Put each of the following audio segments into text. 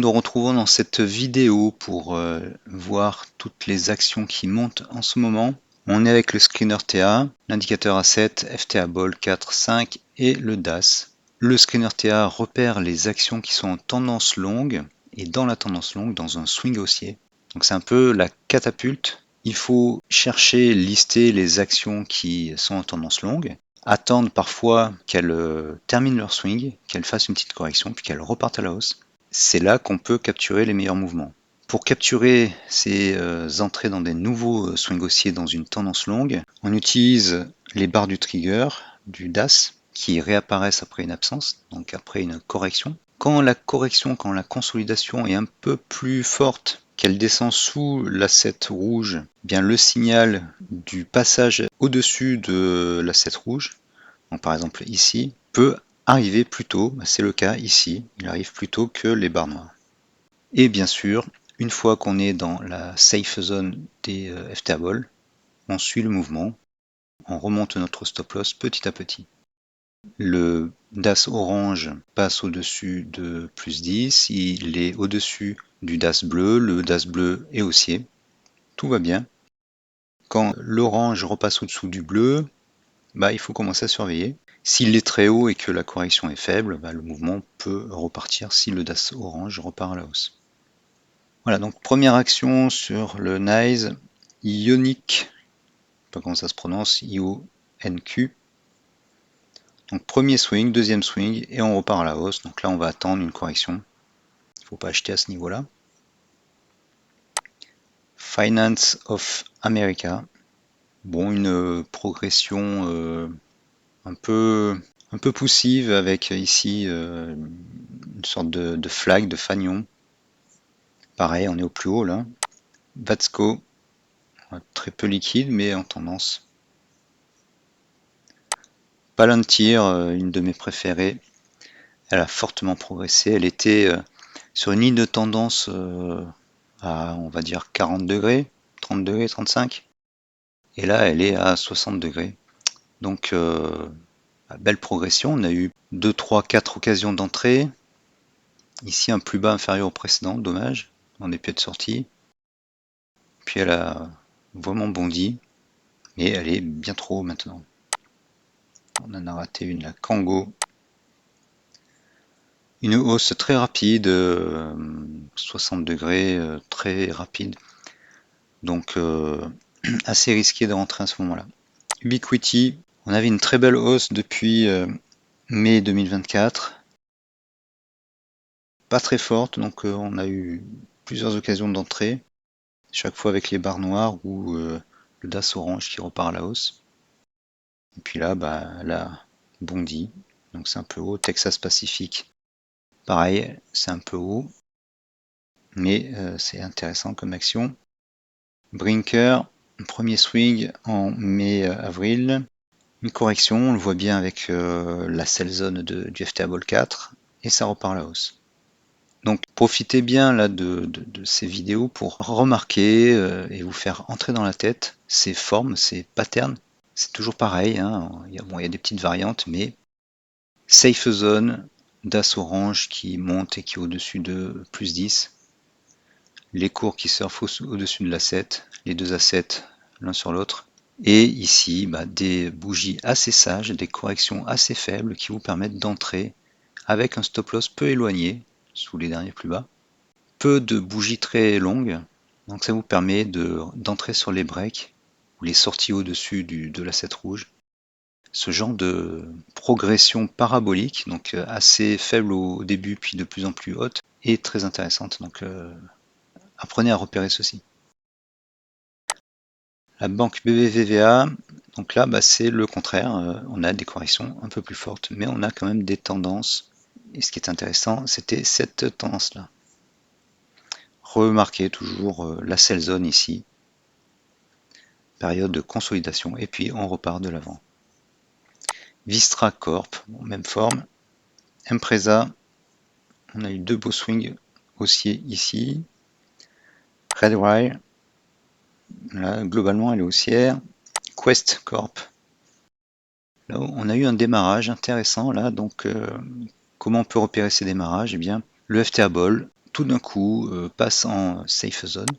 nous retrouvons dans cette vidéo pour voir toutes les actions qui montent en ce moment. On est avec le screener TA, l'indicateur A7, FTA Ball 4, 5 et le DAS. Le screener TA repère les actions qui sont en tendance longue et dans la tendance longue, dans un swing haussier. Donc c'est un peu la catapulte. Il faut chercher, lister les actions qui sont en tendance longue, attendre parfois qu'elles terminent leur swing, qu'elles fassent une petite correction, puis qu'elles repartent à la hausse. C'est là qu'on peut capturer les meilleurs mouvements. Pour capturer ces entrées dans des nouveaux swings haussiers dans une tendance longue, on utilise les barres du trigger, du DAS, qui réapparaissent après une absence, donc après une correction. Quand la consolidation est un peu plus forte, qu'elle descend sous l'asset rouge, bien le signal du passage au-dessus de l'asset rouge, donc par exemple ici, peut arriver plus tôt, c'est le cas ici, il arrive plus tôt que les barres noires. Et bien sûr, une fois qu'on est dans la safe zone des FTA Ball, on suit le mouvement, on remonte notre stop loss petit à petit. Le DAS orange passe au-dessus de plus 10, il est au-dessus du DAS bleu, le DAS bleu est haussier, tout va bien. Quand l'orange repasse au-dessous du bleu, il faut commencer à surveiller. S'il est très haut et que la correction est faible, le mouvement peut repartir si le DAS orange repart à la hausse. Voilà, donc première action sur le NYSE, Ioniq, je sais pas comment ça se prononce, IONQ. Donc premier swing, deuxième swing, et on repart à la hausse. Donc là, on va attendre une correction. Il ne faut pas acheter à ce niveau-là. Finance of America. Bon, une progression un peu poussive avec ici une sorte de flag, de fanion. Pareil, on est au plus haut là. Vatsco, très peu liquide, mais en tendance. Palantir, une de mes préférées, elle a fortement progressé. Elle était sur une ligne de tendance à, on va dire, 40 degrés, 30 degrés, 35. Et là, elle est à 60 degrés. Donc, belle progression. On a eu 2, 3, 4 occasions d'entrée. Ici, un plus bas inférieur au précédent, dommage, dans des pieds de sortie. Puis elle a vraiment bondi, mais elle est bien trop haut maintenant. On en a raté une, la Kango. Une hausse très rapide, 60 degrés, très rapide. Donc assez risqué de rentrer à ce moment-là. Ubiquiti, on avait une très belle hausse depuis mai 2024. Pas très forte, donc on a eu plusieurs occasions d'entrée. Chaque fois avec les barres noires ou le DAS orange qui repart à la hausse. Et puis là, elle a bondi. Donc c'est un peu haut. Texas Pacific, pareil, c'est un peu haut. Mais c'est intéressant comme action. Brinker, premier swing en mai-avril. Une correction, on le voit bien avec la sell zone du FTA Ball 4. Et ça repart à la hausse. Donc profitez bien là de ces vidéos pour remarquer et vous faire entrer dans la tête ces formes, ces patterns. C'est toujours pareil, hein. Il y a des petites variantes, mais safe zone, DAS orange qui monte et qui est au-dessus de plus 10. Les cours qui surfent au-dessus de l'asset, les deux assets l'un sur l'autre. Et ici, des bougies assez sages, des corrections assez faibles qui vous permettent d'entrer avec un stop loss peu éloigné, sous les derniers plus bas. Peu de bougies très longues, donc ça vous permet d'entrer sur les breaks ou les sorties au-dessus de l'asset rouge. Ce genre de progression parabolique, donc assez faible au début puis de plus en plus haute, est très intéressante. Donc apprenez à repérer ceci. La banque BBVA, donc là c'est le contraire, on a des corrections un peu plus fortes, mais on a quand même des tendances. Et ce qui est intéressant, c'était cette tendance-là. Remarquez toujours la sell zone ici, période de consolidation, et puis on repart de l'avant. Vistra Corp, même forme. Empresa, on a eu deux beaux swings haussiers ici. Redwire, là globalement elle est haussière. Quest Corp, là on a eu un démarrage intéressant là, donc comment on peut repérer ces démarrages? Eh bien, le FTA Ball tout d'un coup passe en safe zone.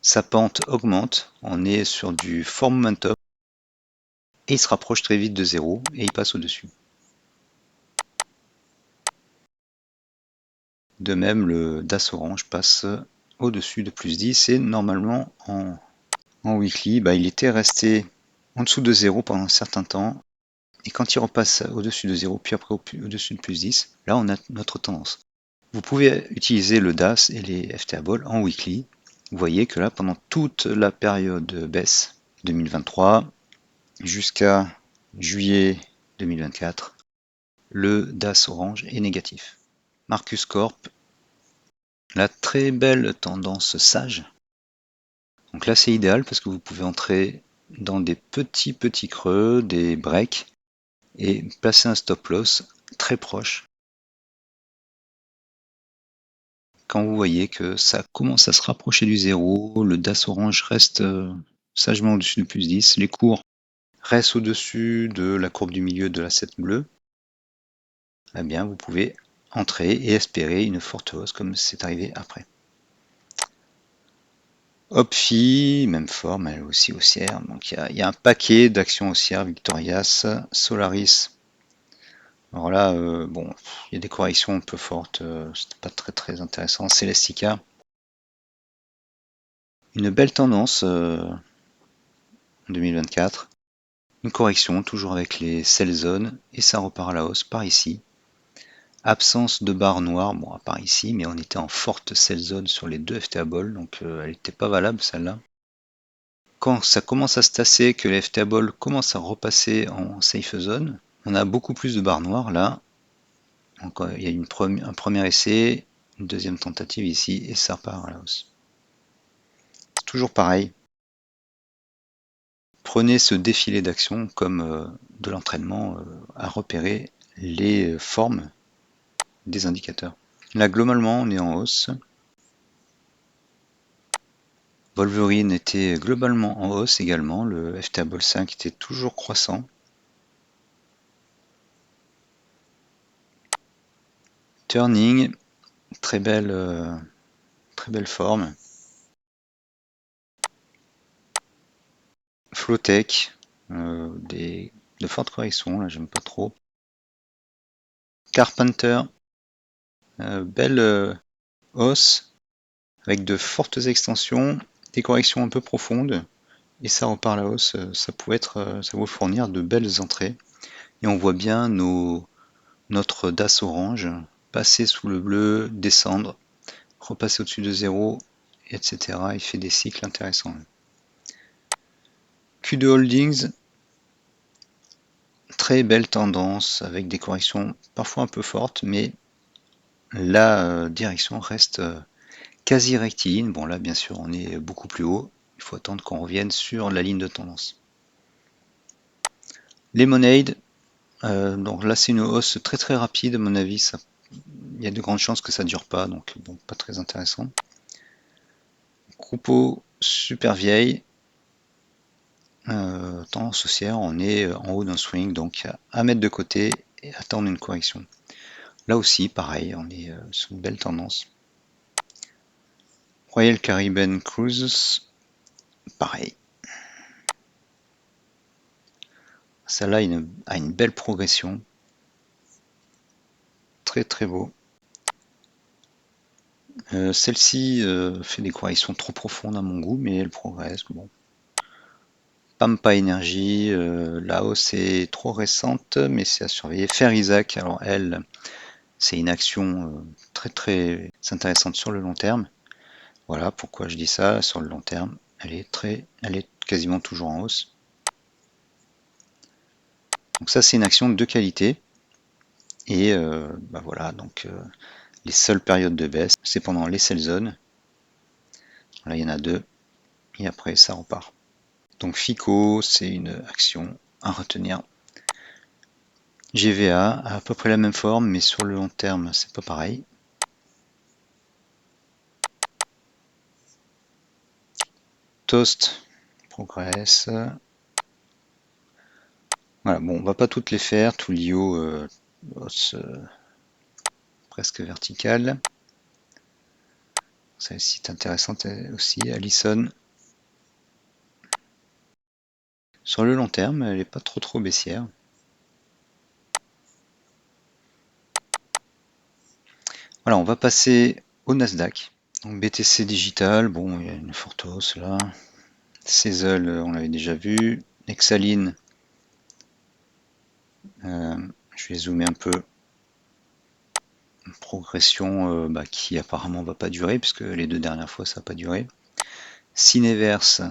Sa pente augmente, on est sur du fort momentum et il se rapproche très vite de 0 et il passe au-dessus. De même, le DAS Orange passe au-dessus de plus 10 et normalement en weekly, il était resté en dessous de 0 pendant un certain temps. Et quand il repasse au-dessus de 0, puis après au-dessus de plus 10, là on a notre tendance. Vous pouvez utiliser le DAS et les FTA Ball en weekly. Vous voyez que là, pendant toute la période de baisse 2023 jusqu'à juillet 2024, le DAS Orange est négatif. Marcus Corp, la très belle tendance sage. Donc là, c'est idéal parce que vous pouvez entrer dans des petits creux, des breaks, et placer un stop loss très proche. Quand vous voyez que ça commence à se rapprocher du zéro, le DAS Orange reste sagement au-dessus de plus 10, les cours restent au-dessus de la courbe du milieu de la 7 bleue, eh bien vous pouvez entrer et espérer une forte hausse comme c'est arrivé après. Opfi, même forme, elle aussi haussière. Donc il y a un paquet d'actions haussières, Victorias, Solaris. Alors là, bon, il y a des corrections un peu fortes, c'était pas très intéressant. Celestica, une belle tendance en 2024. Une correction, toujours avec les sell zones, et ça repart à la hausse par ici. Absence de barre noire, bon à part ici, mais on était en forte sell zone sur les deux FTA Ball, donc elle n'était pas valable celle-là. Quand ça commence à se tasser, que les FTA Ball commencent à repasser en safe zone, on a beaucoup plus de barres noires là. Donc il y a un premier essai, une deuxième tentative ici, et ça repart à la hausse. C'est toujours pareil. Prenez ce défilé d'actions comme de l'entraînement à repérer les formes des indicateurs. Là, globalement, on est en hausse. Wolverine était globalement en hausse également. Le FTA Ball 5 était toujours croissant. Turning, très belle forme. Flowtech, de fortes corrections, là j'aime pas trop. Carpenter, belle hausse avec de fortes extensions, des corrections un peu profondes, et ça repart à la hausse, ça vous fournir de belles entrées. Et on voit bien notre DAS orange passer sous le bleu, descendre, repasser au-dessus de 0, etc. Il fait des cycles intéressants. Q2 Holdings, très belle tendance avec des corrections parfois un peu fortes, mais la direction reste quasi rectiligne. Bon là bien sûr on est beaucoup plus haut, il faut attendre qu'on revienne sur la ligne de tendance. Lemonade, donc là c'est une hausse très rapide à mon avis, il y a de grandes chances que ça ne dure pas, donc bon, pas très intéressant. Croupeau super vieille, tendance haussière, on est en haut d'un swing, donc à mettre de côté et attendre une correction. Là aussi pareil, on est sur une belle tendance. Royal Caribbean Cruises, pareil. Celle-là a une belle progression. Très beau. Celle-ci fait des corrections trop profondes à mon goût, mais elle progresse. Bon. Pampa Energy, la hausse est trop récente, mais c'est à surveiller. Faire Isaac, alors elle, c'est une action très intéressante sur le long terme. Voilà pourquoi je dis ça, sur le long terme, elle est quasiment toujours en hausse. Donc ça c'est une action de qualité. Et voilà, donc les seules périodes de baisse, c'est pendant les sell zones. Là il y en a deux, et après ça repart. Donc FICO, c'est une action à retenir. GVA a à peu près la même forme, mais sur le long terme, c'est pas pareil. Toast progresse. Voilà, bon, on va pas toutes les faire. Toolio hausse presque verticale. Celle-ci est intéressante aussi, Allison. Sur le long terme, elle n'est pas trop baissière. Voilà, on va passer au Nasdaq. Donc BTC Digital, bon, il y a une forte hausse là. Sezzle, on l'avait déjà vu. Nexaline, je vais zoomer un peu. Une progression qui apparemment va pas durer, puisque les 2 dernières fois ça n'a pas duré. Cineverse,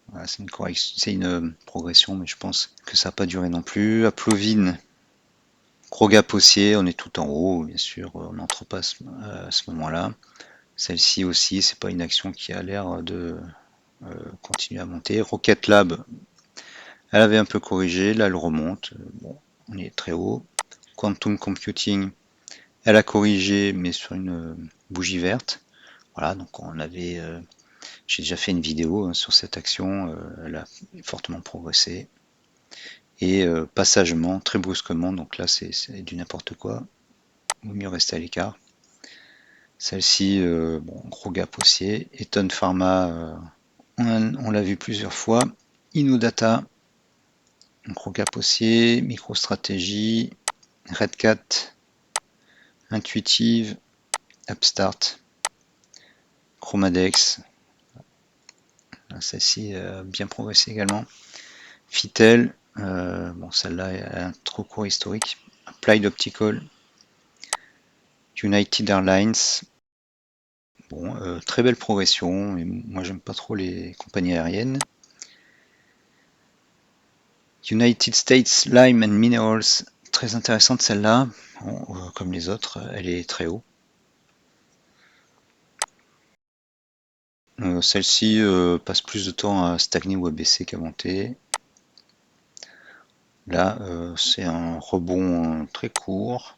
voilà, c'est une progression, mais je pense que ça n'a pas duré non plus. Applovin, gros gap haussier, on est tout en haut, bien sûr, on n'entre pas à ce moment-là. Celle-ci aussi, c'est pas une action qui a l'air de continuer à monter. Rocket Lab, elle avait un peu corrigé, là elle remonte. Bon, on est très haut. Quantum Computing, elle a corrigé, mais sur une bougie verte. Voilà, donc j'ai déjà fait une vidéo sur cette action, elle a fortement progressé. Et passagement, très brusquement, donc là c'est du n'importe quoi. Il vaut mieux rester à l'écart. Celle-ci, bon, gros gap haussier. Eton Pharma, on l'a vu plusieurs fois. Innodata, gros gap haussier. MicroStrategy, Redcat, Intuitive, Upstart, Chromadex. Celle-ci a bien progressé également. Fitel, bon celle-là a un trop court historique. Applied Optical, United Airlines, bon, très belle progression, mais moi j'aime pas trop les compagnies aériennes. United States Lime and Minerals, très intéressante celle-là, bon, comme les autres, elle est très haut. Celle-ci passe plus de temps à stagner ou à baisser qu'à monter. Là, c'est un rebond très court,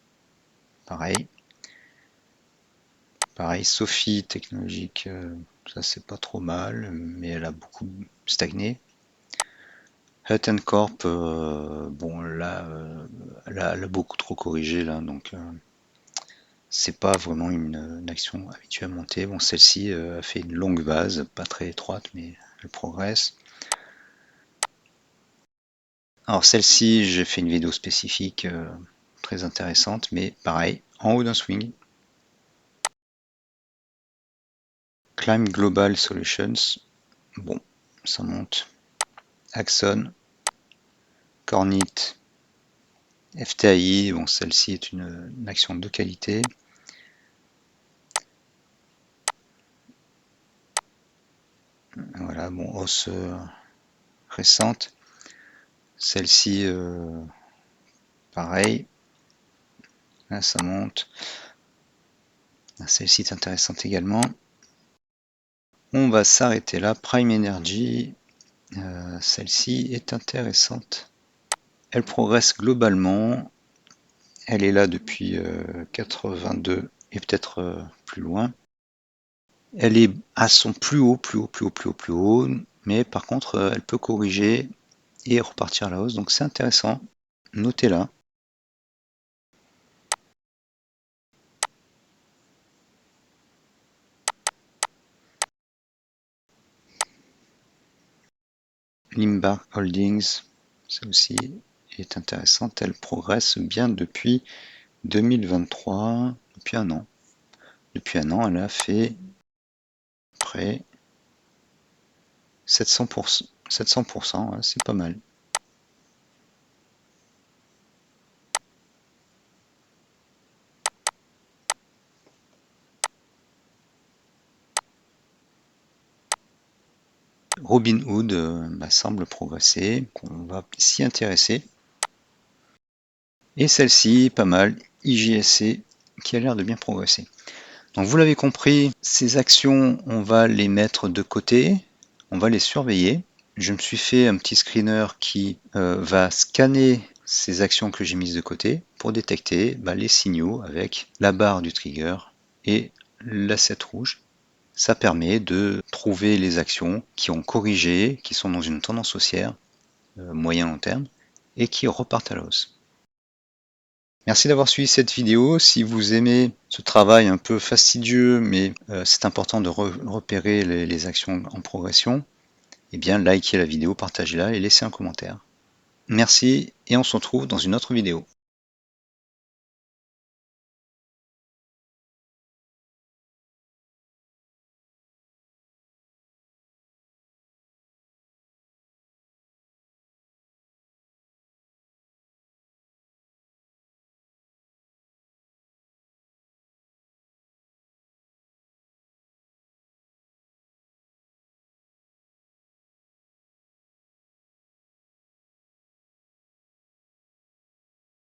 pareil. Pareil, Sophie technologique, ça c'est pas trop mal, mais elle a beaucoup stagné. Hutton Corp, bon là, elle a beaucoup trop corrigé là, donc c'est pas vraiment une action habituée à monter. Bon, celle-ci a fait une longue base, pas très étroite, mais elle progresse. Alors celle-ci, j'ai fait une vidéo spécifique très intéressante, mais pareil, en haut d'un swing. Climb Global Solutions, bon, ça monte. Axon, Kornit, FTAI, bon, celle-ci est une action de qualité. Voilà, bon, hausse récente. Celle-ci, pareil. Là, ça monte. Celle-ci est intéressante également. On va s'arrêter là. Prime Energy, celle-ci est intéressante. Elle progresse globalement. Elle est là depuis 82 et peut-être plus loin. Elle est à son plus haut, mais par contre, elle peut corriger et repartir à la hausse, donc c'est intéressant. Notez-la. Limbar Holdings, ça aussi est intéressante. Elle progresse bien depuis 2023, depuis un an. Depuis un an, elle a fait près 700%, 700%, ouais, c'est pas mal. Robinhood semble progresser, on va s'y intéresser. Et celle-ci, pas mal, IGSC, qui a l'air de bien progresser. Donc vous l'avez compris, ces actions, on va les mettre de côté, on va les surveiller. Je me suis fait un petit screener qui va scanner ces actions que j'ai mises de côté pour détecter les signaux avec la barre du trigger et l'asset rouge. Ça permet de trouver les actions qui ont corrigé, qui sont dans une tendance haussière, moyen long terme, et qui repartent à la hausse. Merci d'avoir suivi cette vidéo. Si vous aimez ce travail un peu fastidieux, mais c'est important de repérer les actions en progression, eh bien likez la vidéo, partagez-la et laissez un commentaire. Merci et on se retrouve dans une autre vidéo.